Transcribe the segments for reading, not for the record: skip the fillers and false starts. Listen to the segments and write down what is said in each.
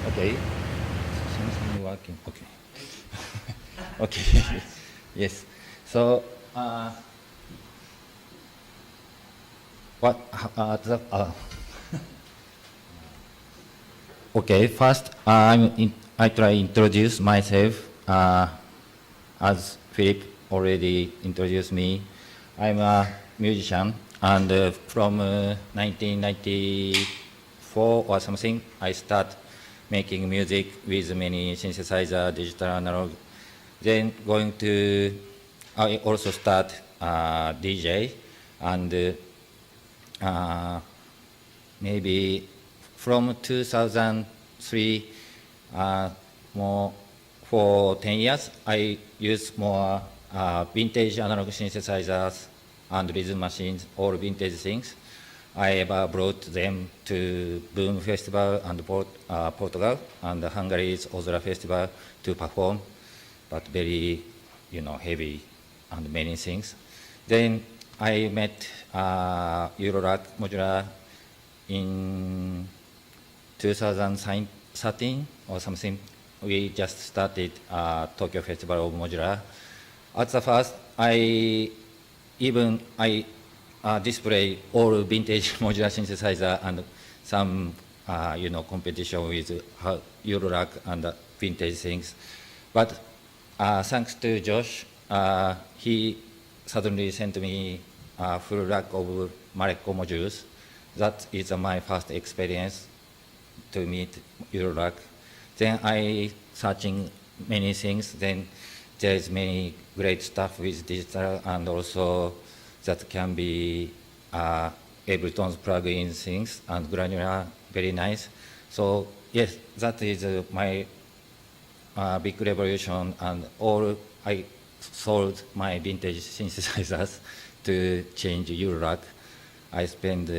Okay. Something working. Okay. Okay. Yes. So, what? Okay. First, I try introduce myself. As Philip already introduced me, I'm a musician, and from 1994 or something, I start making music with many synthesizer, digital analog. Then I also start DJ, and maybe from 2003, uh, more for 10 years, I use more vintage analog synthesizers and rhythm machines, all vintage things. I ever brought them to Boom Festival and Portugal and Hungary's Ozra Festival to perform, but very, heavy and many things. Then I met Eurorack Modular in 2013 or something. We just started Tokyo Festival of Modular. At the first, I display all vintage modular synthesizer and some, competition with Eurorack and vintage things. But thanks to Josh, he suddenly sent me a full rack of Mareko modules. That is my first experience to meet Eurorack. Then I searching many things. Then there is many great stuff with digital, and also that can be Ableton's plug-in things and granular, very nice. So yes, that is my big revolution, and all I sold my vintage synthesizers to change Eurorack. I spent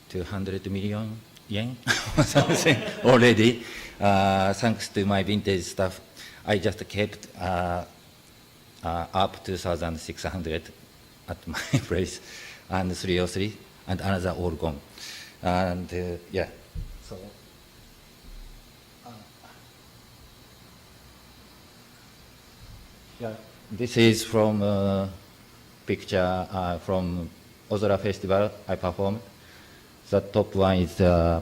200 million yen or something already, thanks to my vintage stuff. I just kept up 2,600 at my place, and 303, and another all gone. And yeah, so. Yeah, this is from picture from Ozora Festival I performed. The top one is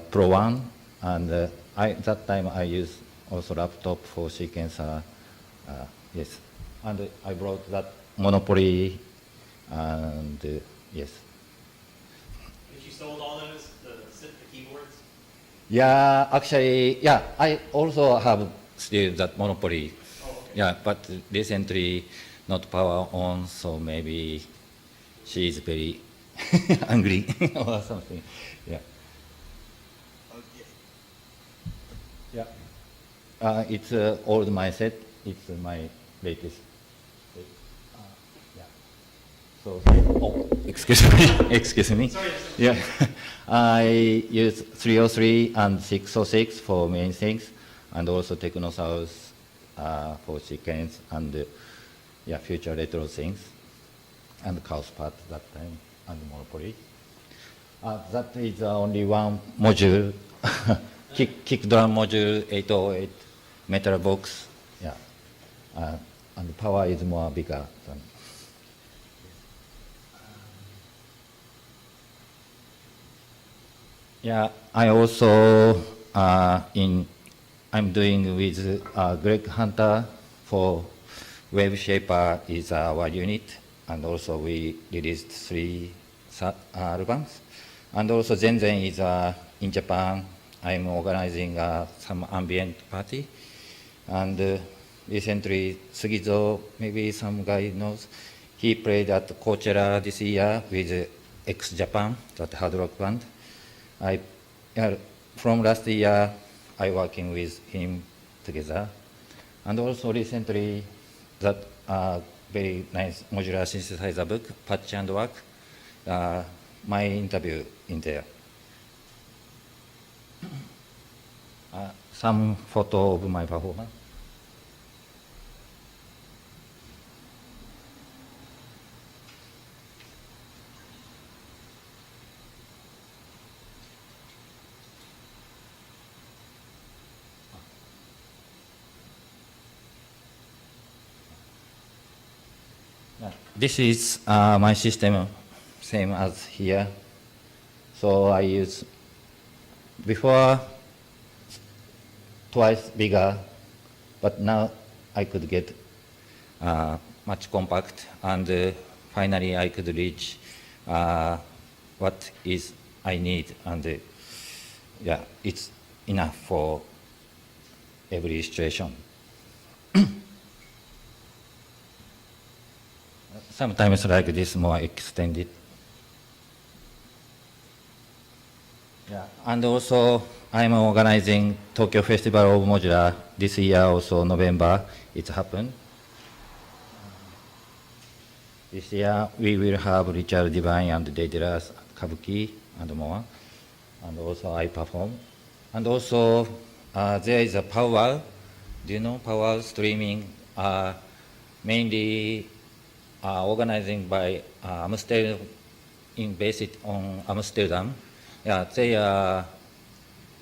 Pro One, and that time I used also laptop for sequencer. Yes, and I brought that Monopoly, and yes. But you sold all those, the keyboards? Yeah, actually, yeah, I also have still that Monopoly. Oh, okay. Yeah, but recently not power on, so maybe she is very angry or something. Yeah. Okay. Yeah. It's old my set. It's my latest. Yeah. So, oh, excuse me. Excuse me. Sorry. Yeah. I use 303 and 606 for main things, and also Technosaurus for sequence, and yeah, future retro things, and Chaos Part that time, and Monopoly. That is only one module, kick drum module 808, metal box, yeah, and the power is more bigger than. Yeah, I also I'm doing with Greg Hunter for Web Shaper is our unit, and also we released 3 albums. And also Zen is in Japan. I'm organizing some ambient party. And recently, Sugizo, maybe some guy knows, he played at Coachella this year with ex-Japan, that hard rock band. From last year, I working with him together. And also recently, that very nice modular synthesizer book, Patch and Work, my interview in there. Some photo of my performance. This is my system, same as here. So I use before twice bigger, but now I could get much compact, and finally I could reach what is I need, and yeah, it's enough for every situation. Sometimes like this, more extended. Yeah, and also I'm organizing Tokyo Festival of Modular this year, also November. It happened. This year we will have Richard Divine and Daedalus Kabuki and more, and also I perform. And also there is a Power. Do you know Power streaming? Mainly organizing by Amsterdam, based on Amsterdam. Yeah, they are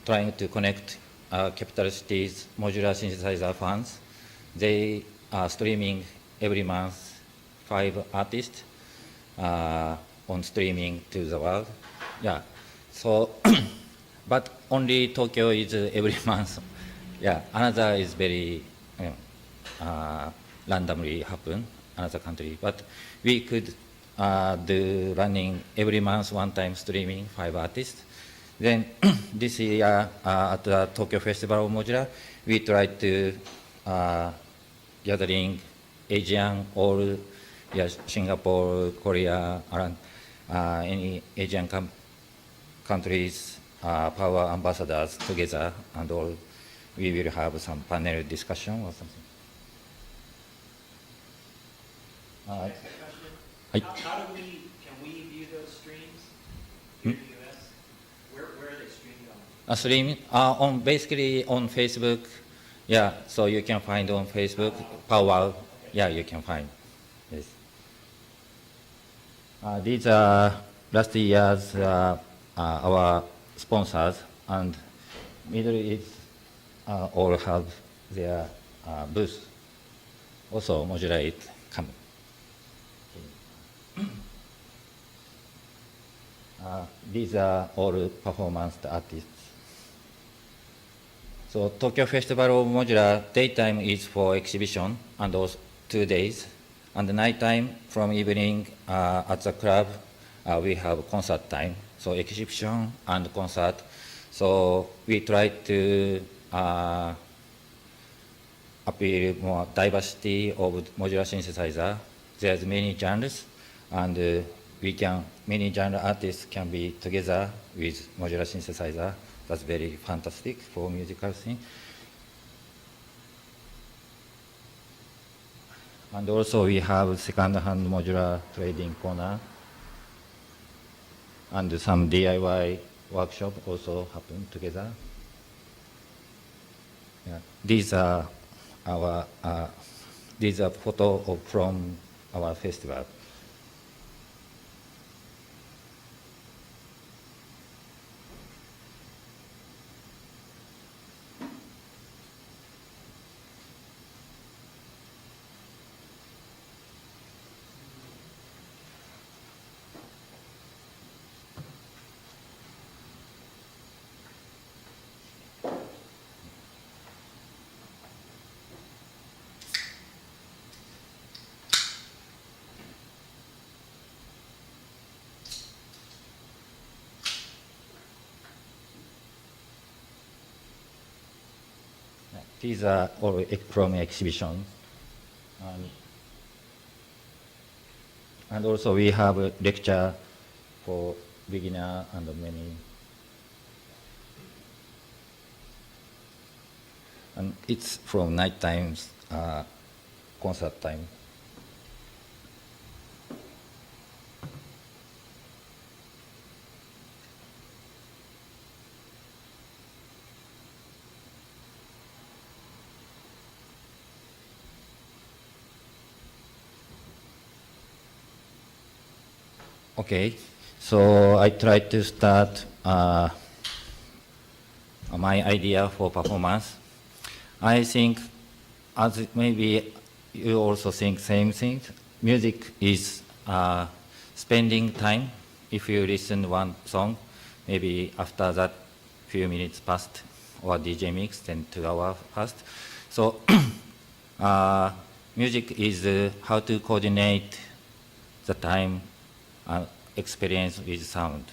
trying to connect capital cities modular synthesizer fans. They are streaming every month 5 artists on streaming to the world. Yeah, so but only Tokyo is every month. Yeah, another is very randomly happen, another country. But we could do running every month, one time streaming 5 artists. Then this year at the Tokyo Festival of Modular, we tried to gathering Asian or Singapore, Korea, around any Asian countries, power ambassadors together, and all. We will have some panel discussion or something. Next question. Hi. How do can we view those streams here in the US? Where are they streamed on? Streaming on basically on Facebook. Yeah, so you can find on Facebook. Power. Okay. Yeah, you can find. Yes. These are last year's our sponsors, and middle is all have their booth. Also modulate coming. These are all performance artists. So Tokyo Festival of Modular, daytime is for exhibition and also 2 days. And the nighttime from evening at the club, we have concert time. So exhibition and concert. So we try to appeal more diversity of modular synthesizer. There's many genres, and many genre artists can be together with modular synthesizer. That's very fantastic for musical thing. And also we have second-hand modular trading corner, and some DIY workshop also happen together. Yeah. These are our photo from our festival. These are all from exhibitions. And also we have a lecture for beginner and many. And it's from night times, concert time. Okay, so I tried to start my idea for performance. I think, as maybe you also think same thing, music is spending time. If you listen one song, maybe after that few minutes passed, or DJ mix, then 2 hours passed. So music is how to coordinate the time experience with sound.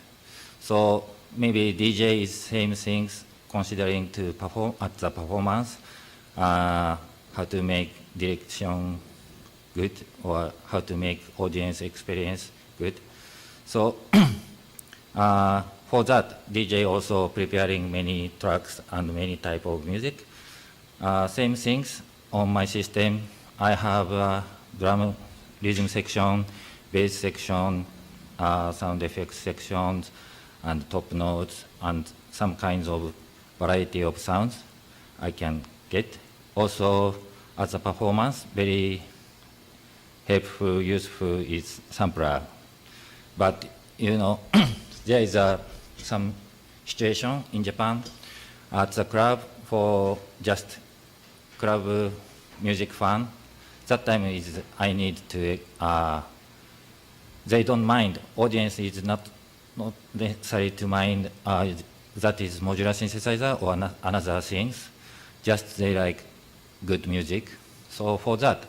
So maybe DJ is same things, considering to perform at the performance, how to make direction good, or how to make audience experience good. So for that, DJ also preparing many tracks and many type of music. Same things on my system. I have a drum rhythm section, bass section, sound effects sections, and top notes, and some kinds of variety of sounds I can get. Also, as a performance, very helpful, useful is sampler. But you know, there is some situation in Japan at the club for just club music fan. That time is I need to. They don't mind. Audience is not necessary to mind. That is modular synthesizer or another things. Just they like good music. So for that,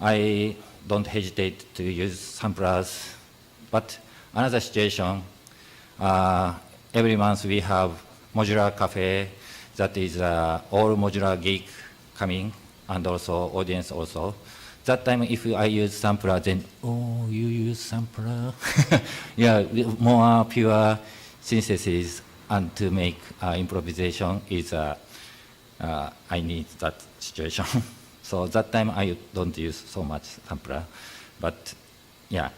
I don't hesitate to use samplers. But another situation, every month we have modular cafe, that is all modular geek coming, and also audience also. That time if I use sampler, then, oh, you use sampler? Yeah, more pure synthesis, and to make improvisation is, I need that situation. So that time I don't use so much sampler. But yeah,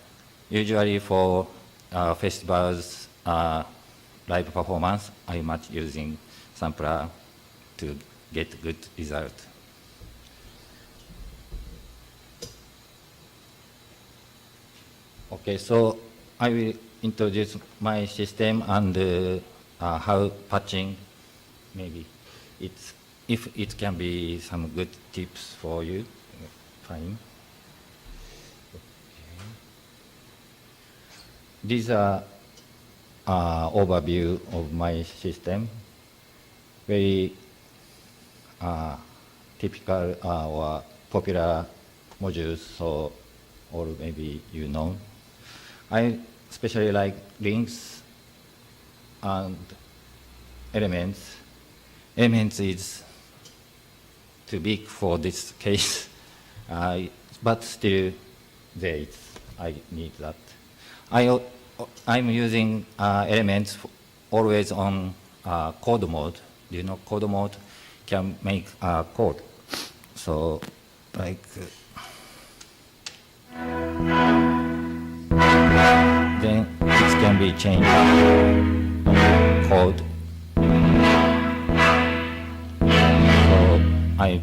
usually for festivals, live performance, I much using sampler to get good result. Okay, so I will introduce my system and how patching, maybe it's, if it can be some good tips for you, fine. Okay. These are overview of my system. Very typical or popular modules, so or maybe you know. I especially like links and elements. Elements is too big for this case, but still there I need that. I'm using elements always on code mode. Do you know code mode can make code? So like then it can be changed code. So I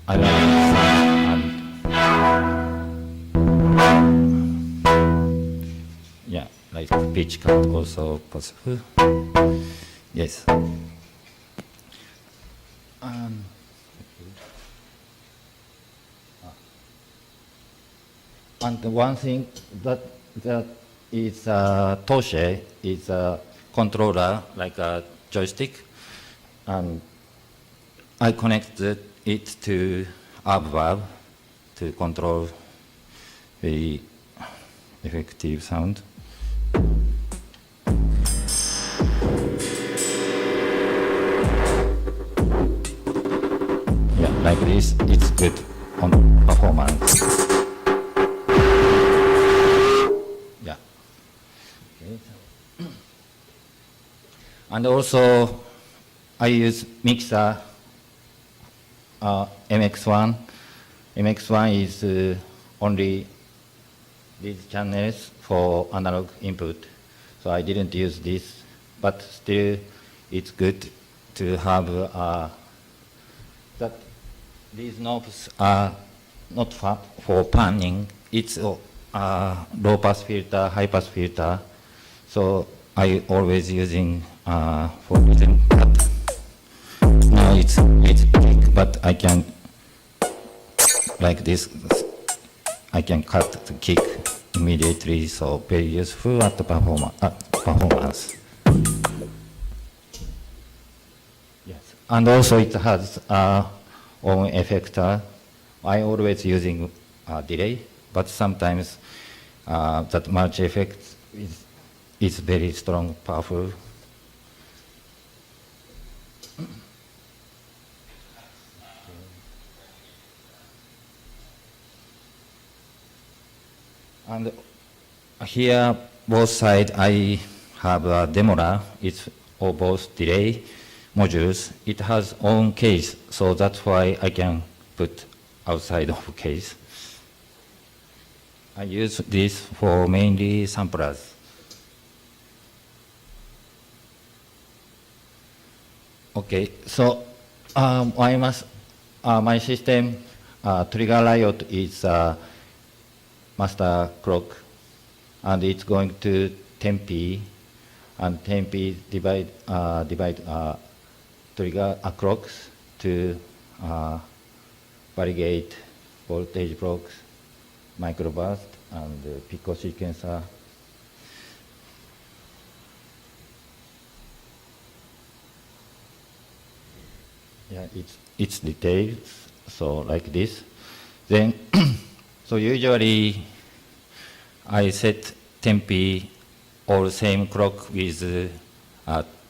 like some, and yeah, like pitch cut also possible. Yes. And one thing that is Toshe is a controller, like a joystick, and I connected it to Abverb to control very effective sound. Yeah, like this, it's good on performance. Yeah. Okay. And also, I use mixer MX1. MX1 is only these channels for analog input. So I didn't use this, but still it's good to have that these knobs are not for panning. It's a low pass filter, high pass filter. So I always using for rhythm cut. Now it's big, but I can like this I can cut the kick immediately, so very useful at the performance. Yes. And also it has own effector. I always using delay, but sometimes that multi effect is very strong, powerful. And here, both sides, I have a demoler. It's all both delay modules. It has own case, so that's why I can put outside of case. I use this for mainly samplers. Okay, so my system trigger riot is master clock, and it's going to 10p, and 10p divide trigger clocks to variegate voltage blocks, microburst, and pico sequencer. Yeah, it's details, so like this. Then, so usually I set 10p all same clock with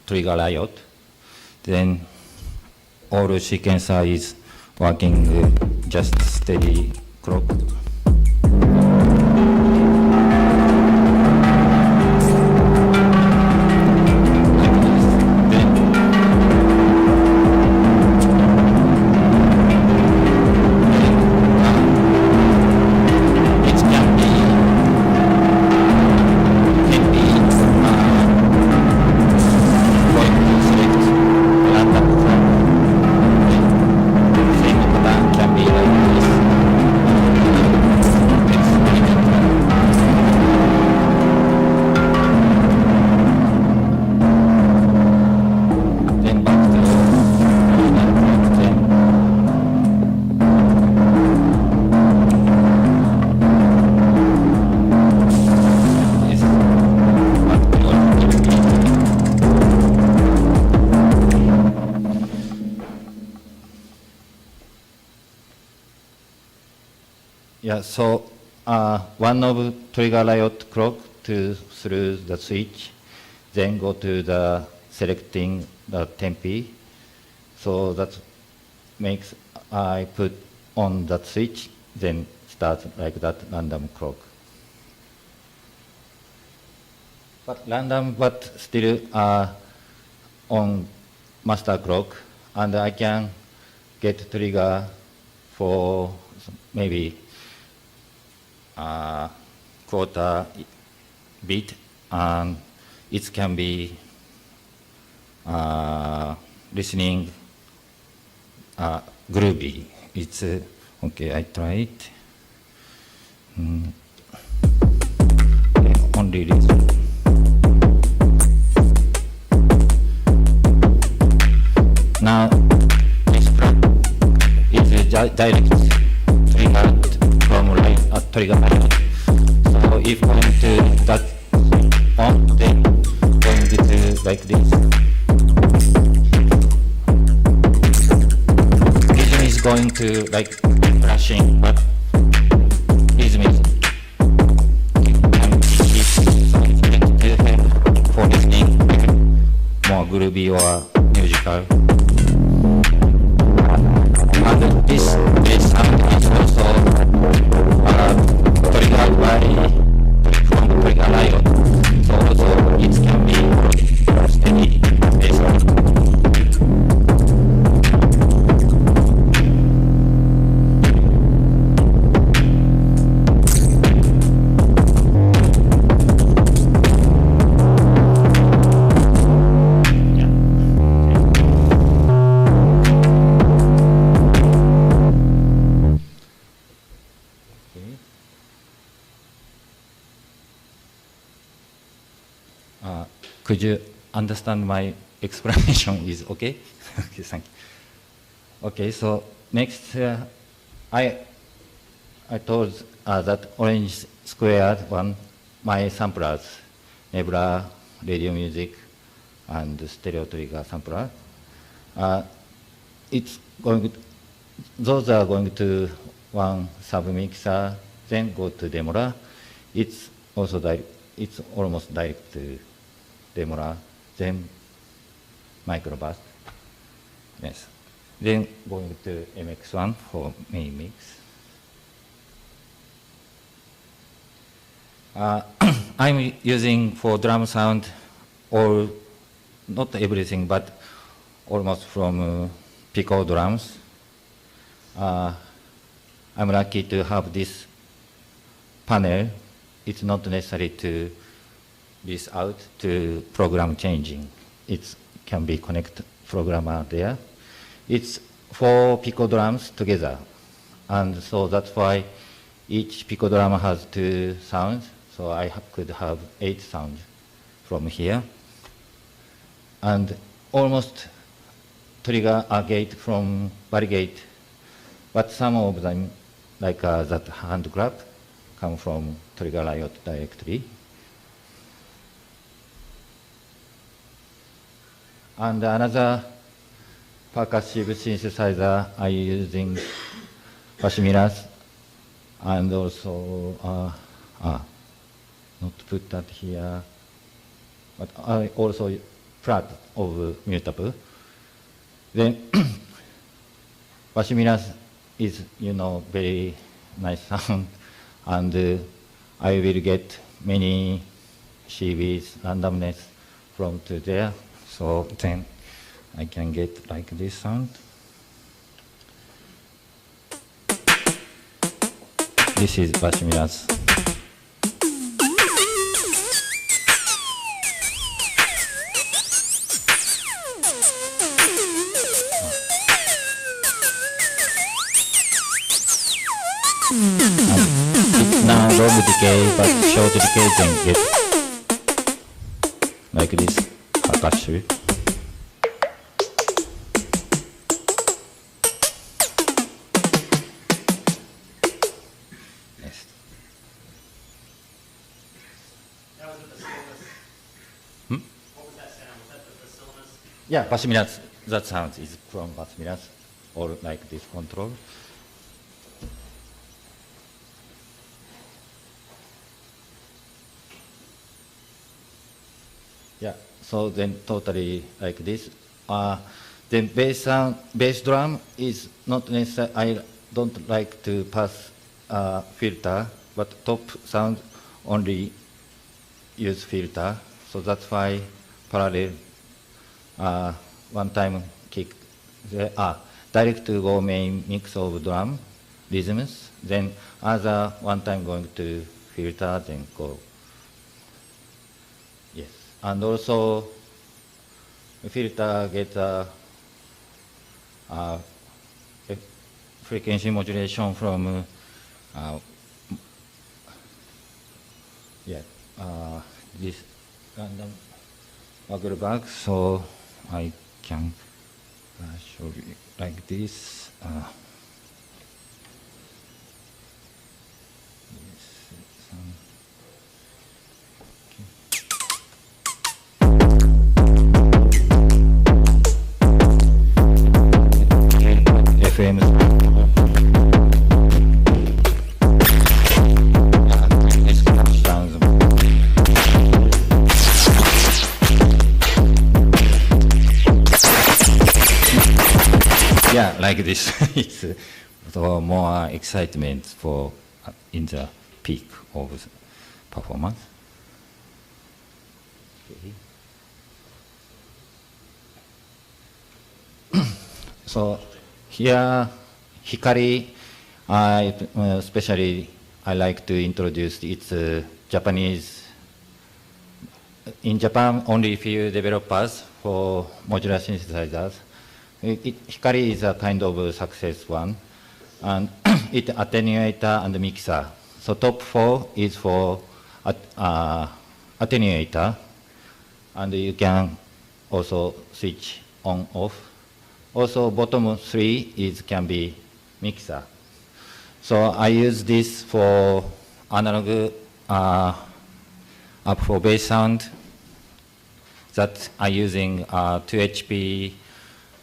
trigger riot. Then all sequencer is working just steady clock. Yeah, so one of trigger riot clock to through the switch, then go to the selecting the 10p. So that makes I put on that switch, then start like that random clock. But random, but still on master clock, and I can get trigger for maybe quarter bit, and it can be listening groovy. It's okay. I try it. Okay, only listen. Now this clock is direct triggered from trigger riot. So if going to that on, then going to like this. Rhythm is going to like flashing, but rhythm is for listening more groovy or musical. And this sound is also triggered from trigger riot. So also it can be steady bass. Could you understand my explanation is okay? Okay, thank you. Okay, so next, I I told that orange squared one, my samplers, Nebula, radio music, and stereo trigger sampler. It's going. Those are going to one submixer, then go to Demola. It's also it's almost direct to Demola, then microburst. Yes. Then going to MX1 for main mix. I'm using for drum sound, or not everything, but almost from Pico drums. I'm lucky to have this panel. It's not necessary to this out to program changing. It can be connect programmer there. It's 4 Pico drums together. And so that's why each Pico drum has 2 sounds. So I could have 8 sounds from here. And almost trigger a gate from varigate. But some of them, like that hand grab, come from trigger riot directly. And another percussive synthesizer I'm using Pashmiras, and also not put that here, but I also flat of mutable. Then Pashmiras is, very nice sound, and I will get many CVs randomness from to there. So then I can get like this sound. This is Pashmiras. It's now long decay, but short decay then get like this percussion. Yes. That was the Bacillus. What was that sound? Was that the Bacillus? Yeah, Pashmiras. That sound is from Pashmiras, or like this control. Yeah, so then totally like this. Then bass drum is not necessary. I don't like to pass filter, but top sound only use filter. So that's why parallel one time kick direct to go main mix of drum rhythms. Then other one time going to filter, then go. Yes. And also, filter get frequency modulation from this random waggle back. So I can show you like this. Yeah, like this. It's more excitement for in the peak of the performance. Okay. So here, Hikari, especially I like to introduce its Japanese. In Japan, only few developers for modular synthesizers. Hikari is a kind of a success one, and it attenuator and mixer. So top 4 is for attenuator, and you can also switch on off. Also bottom 3 can be mixer. So I use this for analog up for bass sound that I'm using 2 HP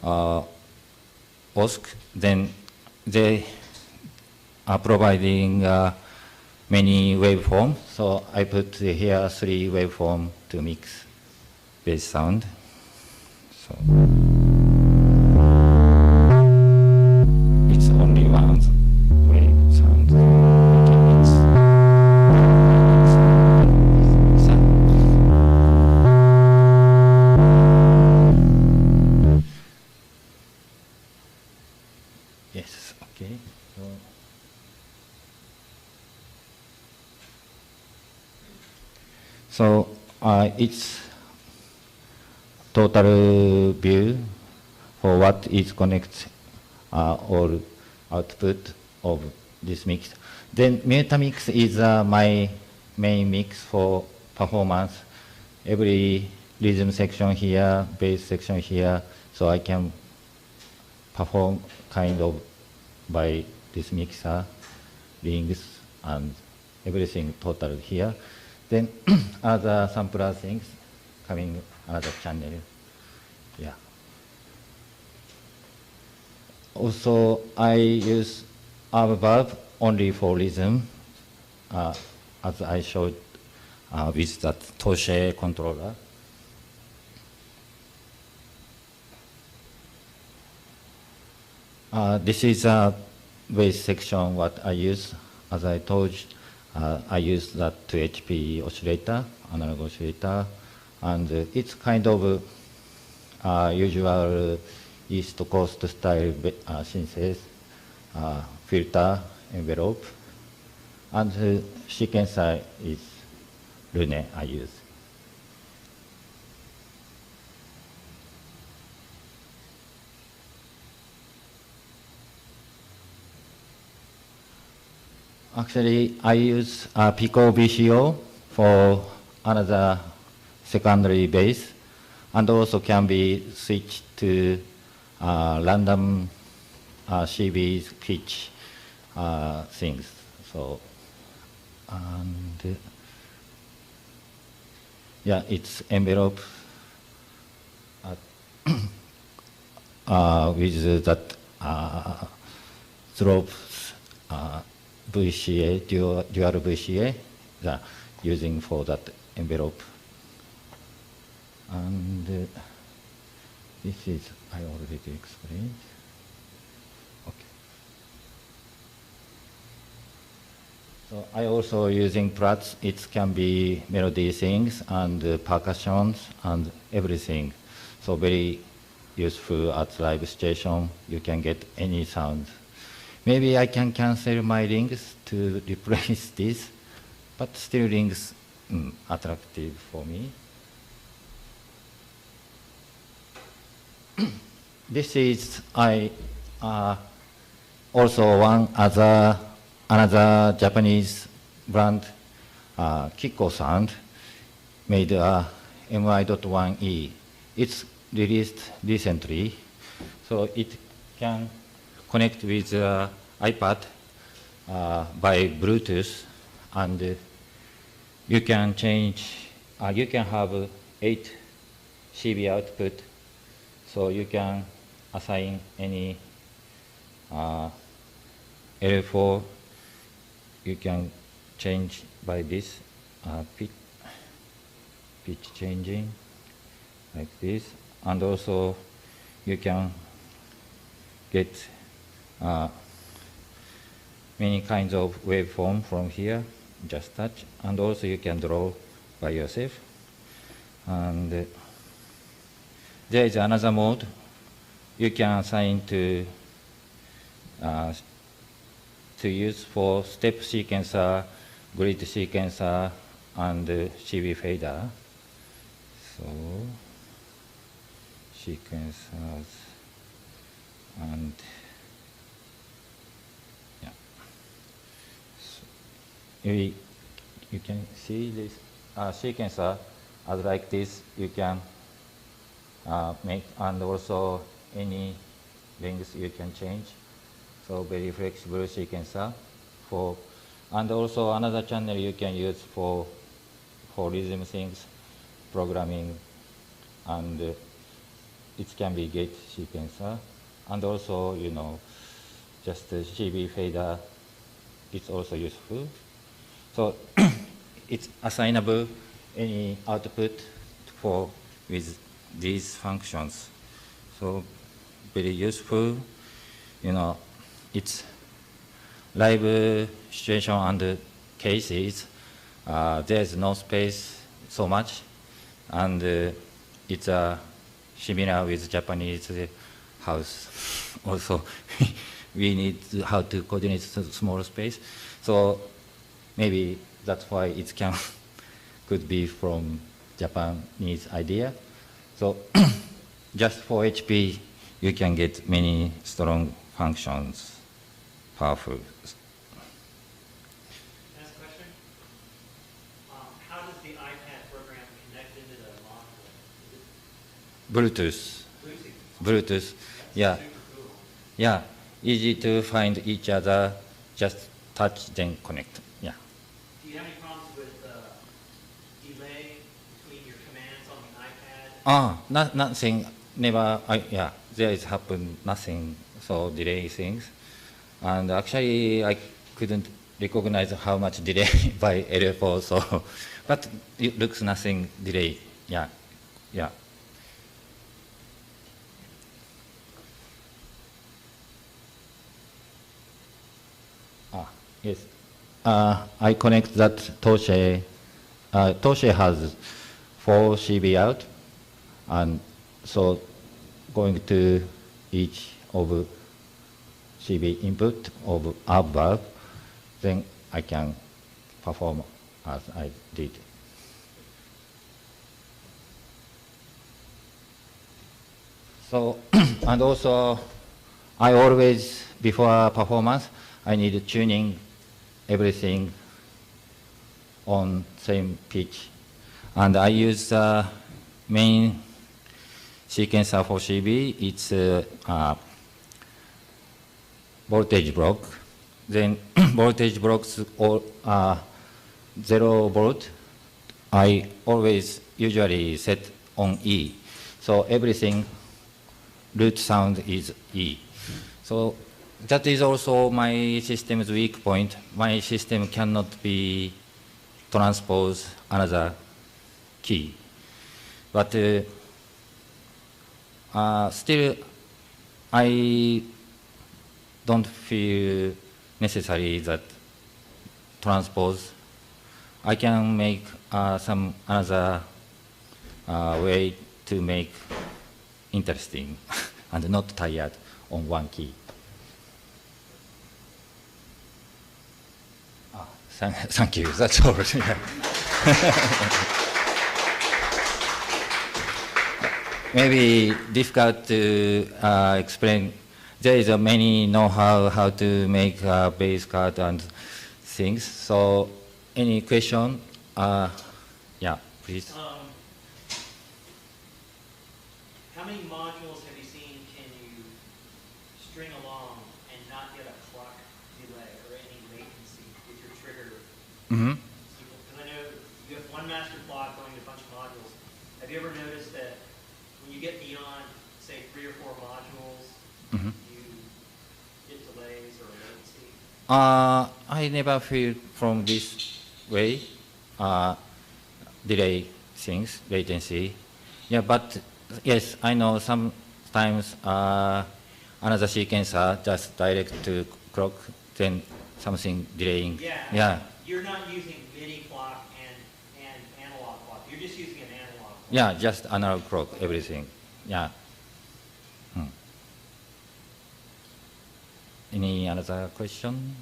OSC. Then they are providing many waveform. So I put here 3 waveform to mix bass sound. So it's only one wave sound. Yes, okay. So it's total view for what is connect or output of this mix. Then Metamix is my main mix for performance. Every rhythm section here, bass section here, so I can perform kind of by this mixer, rings and everything total here. Then other sampler things coming another channel. Yeah. Also, I use reverb only for rhythm, as I showed with that Toshe controller. This is a bass section what I use. As I told you, I use that 2 HP oscillator, analog oscillator, and it's kind of usual East Coast style synthesis, filter, envelope, and sequencer is Lune I use. Actually, I use Pico VCO for another secondary bass, and also can be switched to random CB pitch things. So, and yeah, it's envelope with that drop VCA, dual VCA, using for that envelope. And this is, I already explained. Okay. So I also using Prats. It can be melody things and percussions and everything. So very useful at live station. You can get any sound. Maybe I can cancel my rings to replace this, but still rings attractive for me. This is also another Japanese brand, Kiko Sound, made MI.1E. It's released recently, so it can connect with iPad by Bluetooth, and you can change. You can have 8 CB output, so you can assign any L4. You can change by this pitch changing like this, and also you can get many kinds of waveform from here, just touch, and also you can draw by yourself. And there is another mode you can assign to use for step sequencer, grid sequencer, and CB fader. So sequencers and yeah. So you can see this sequencer as like this. You can make, and also any rings you can change. So very flexible sequencer and also another channel you can use for rhythm things, programming, and it can be gate sequencer, and also just a CB fader. It's also useful. So it's assignable any output with these functions. So very useful. It's live situation and cases. There's no space so much, and it's similar with Japanese house. Also, we need how to coordinate small space. So maybe that's why it could be from Japanese idea. So just for HP, you can get many strong functions, powerful. Next question. How does the iPad program connect into the module? Bluetooth. Bluetooth. Yeah. Super cool. Yeah. Easy to find each other. Just touch, then connect. Yeah. Do you have any problems with delay between your commands on the iPad? Nothing. Never. Yeah. There is happen nothing. So delay things, and actually I couldn't recognize how much delay by L4. So, but it looks nothing delay. Yeah. Yeah. Yes. I connect that Toshe. Toshe has 4 CB out, and so going to each of CB input of above, then I can perform as I did. So, and also, I always, before performance, I need tuning everything on same pitch. And I use main sequencer for CB. It's voltage block. Then voltage blocks all 0 volt. I always usually set on E. So everything root sound is E. So that is also my system's weak point. My system cannot be transpose another key. But still, I don't feel necessary that transpose. I can make some other way to make interesting and not tired on one key. Thank you. That's all. Maybe difficult to explain. There is many know-how how to make bass card and things. So, any question? Yeah, please. How many modules have you seen can you string along and not get a clock delay or any latency with your trigger? Mm-hmm. Because I know you have one master clock going to a bunch of modules. Have you ever noticed that when you get beyond, say, 3 or 4 modules, Mm-hmm. you get delays or latency? I never feel from this way, delay things, latency. Yeah, but yes, I know sometimes another sequencer just direct to clock, then something delaying. Yeah. You're not using MIDI clock and analog clock. You're just using an analog clock. Yeah, just analog clock, everything. Yeah. Any other question?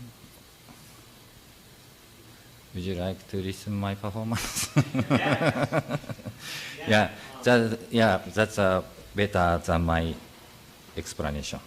Would you like to listen my performance? Yeah, that's better than my explanation.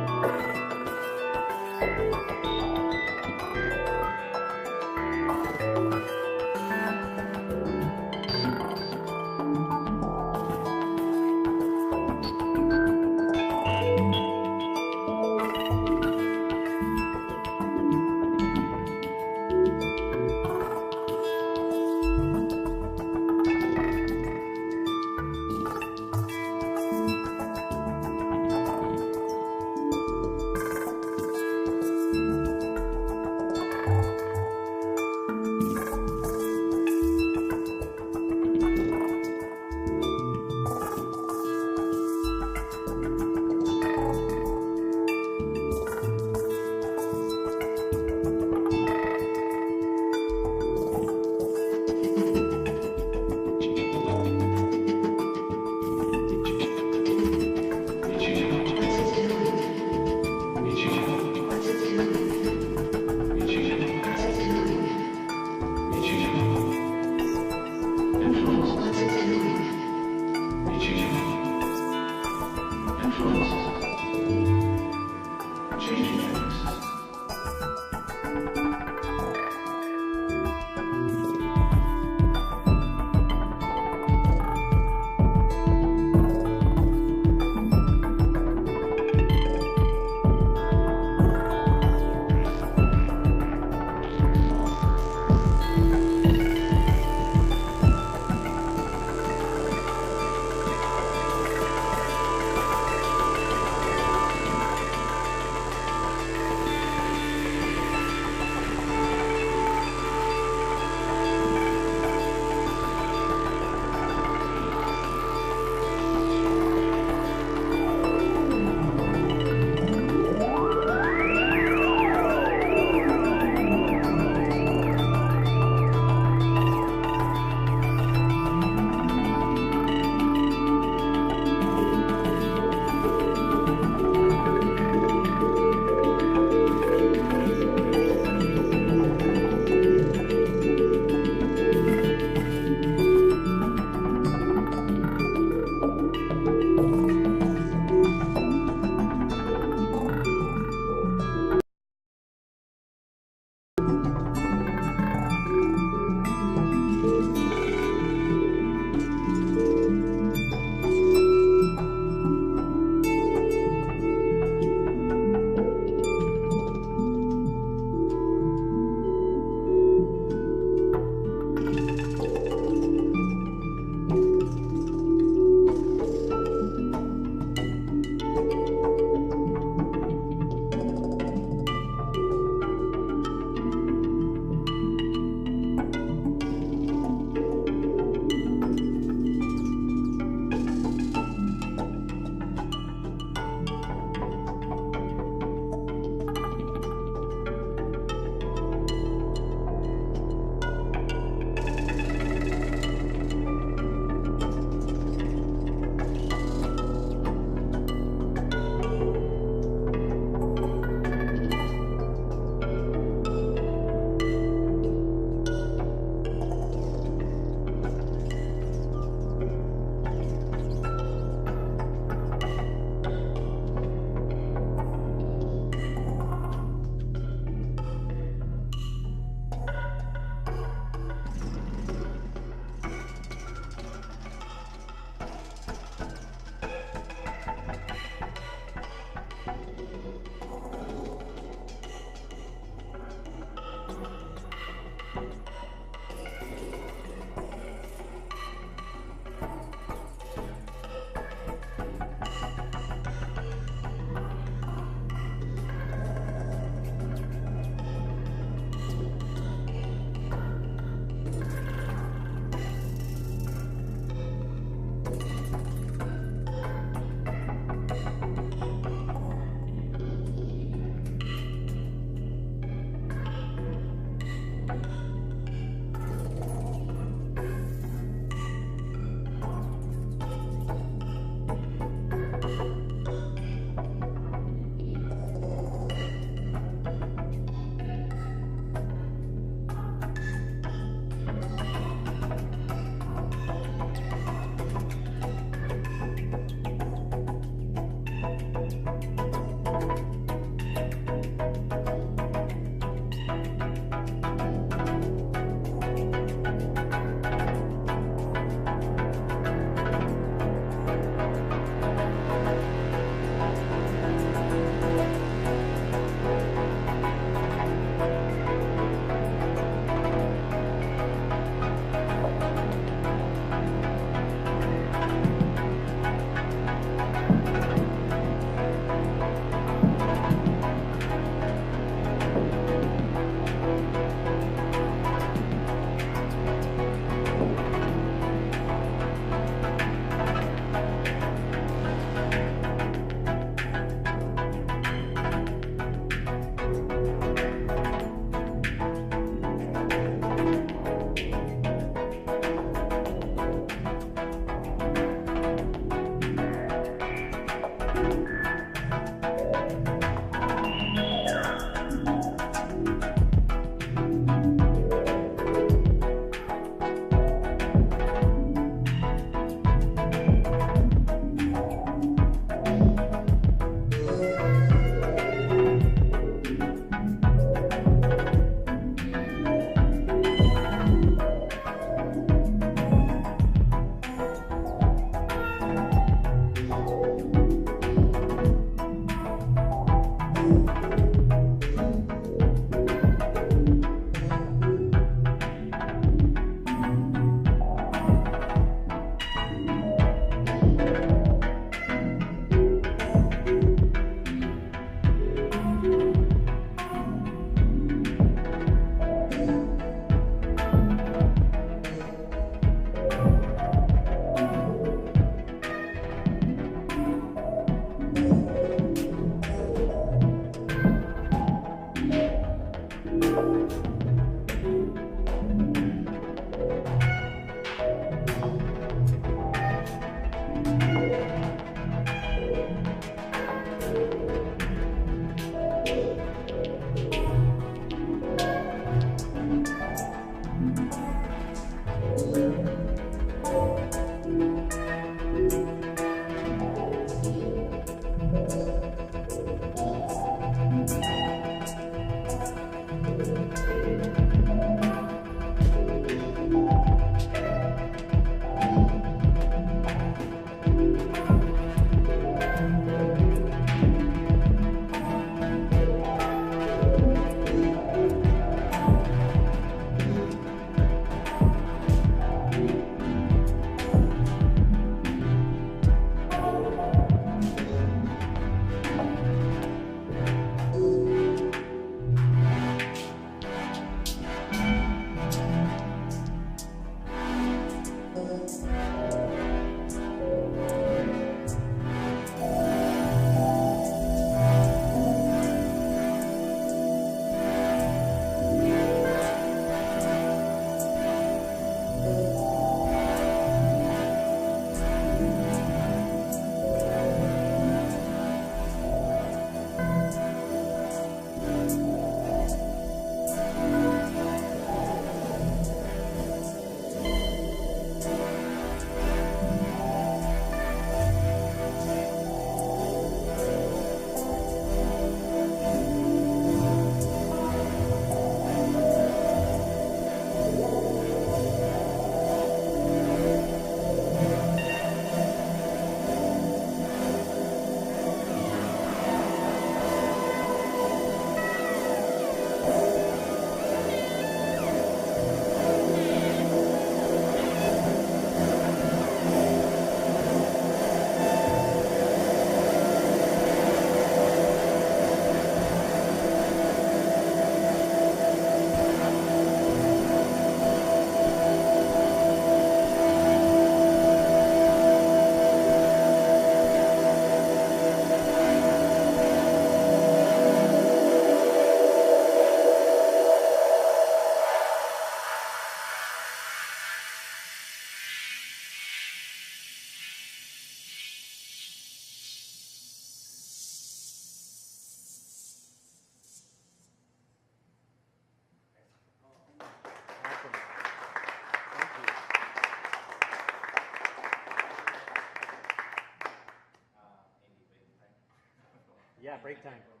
Yeah, break time.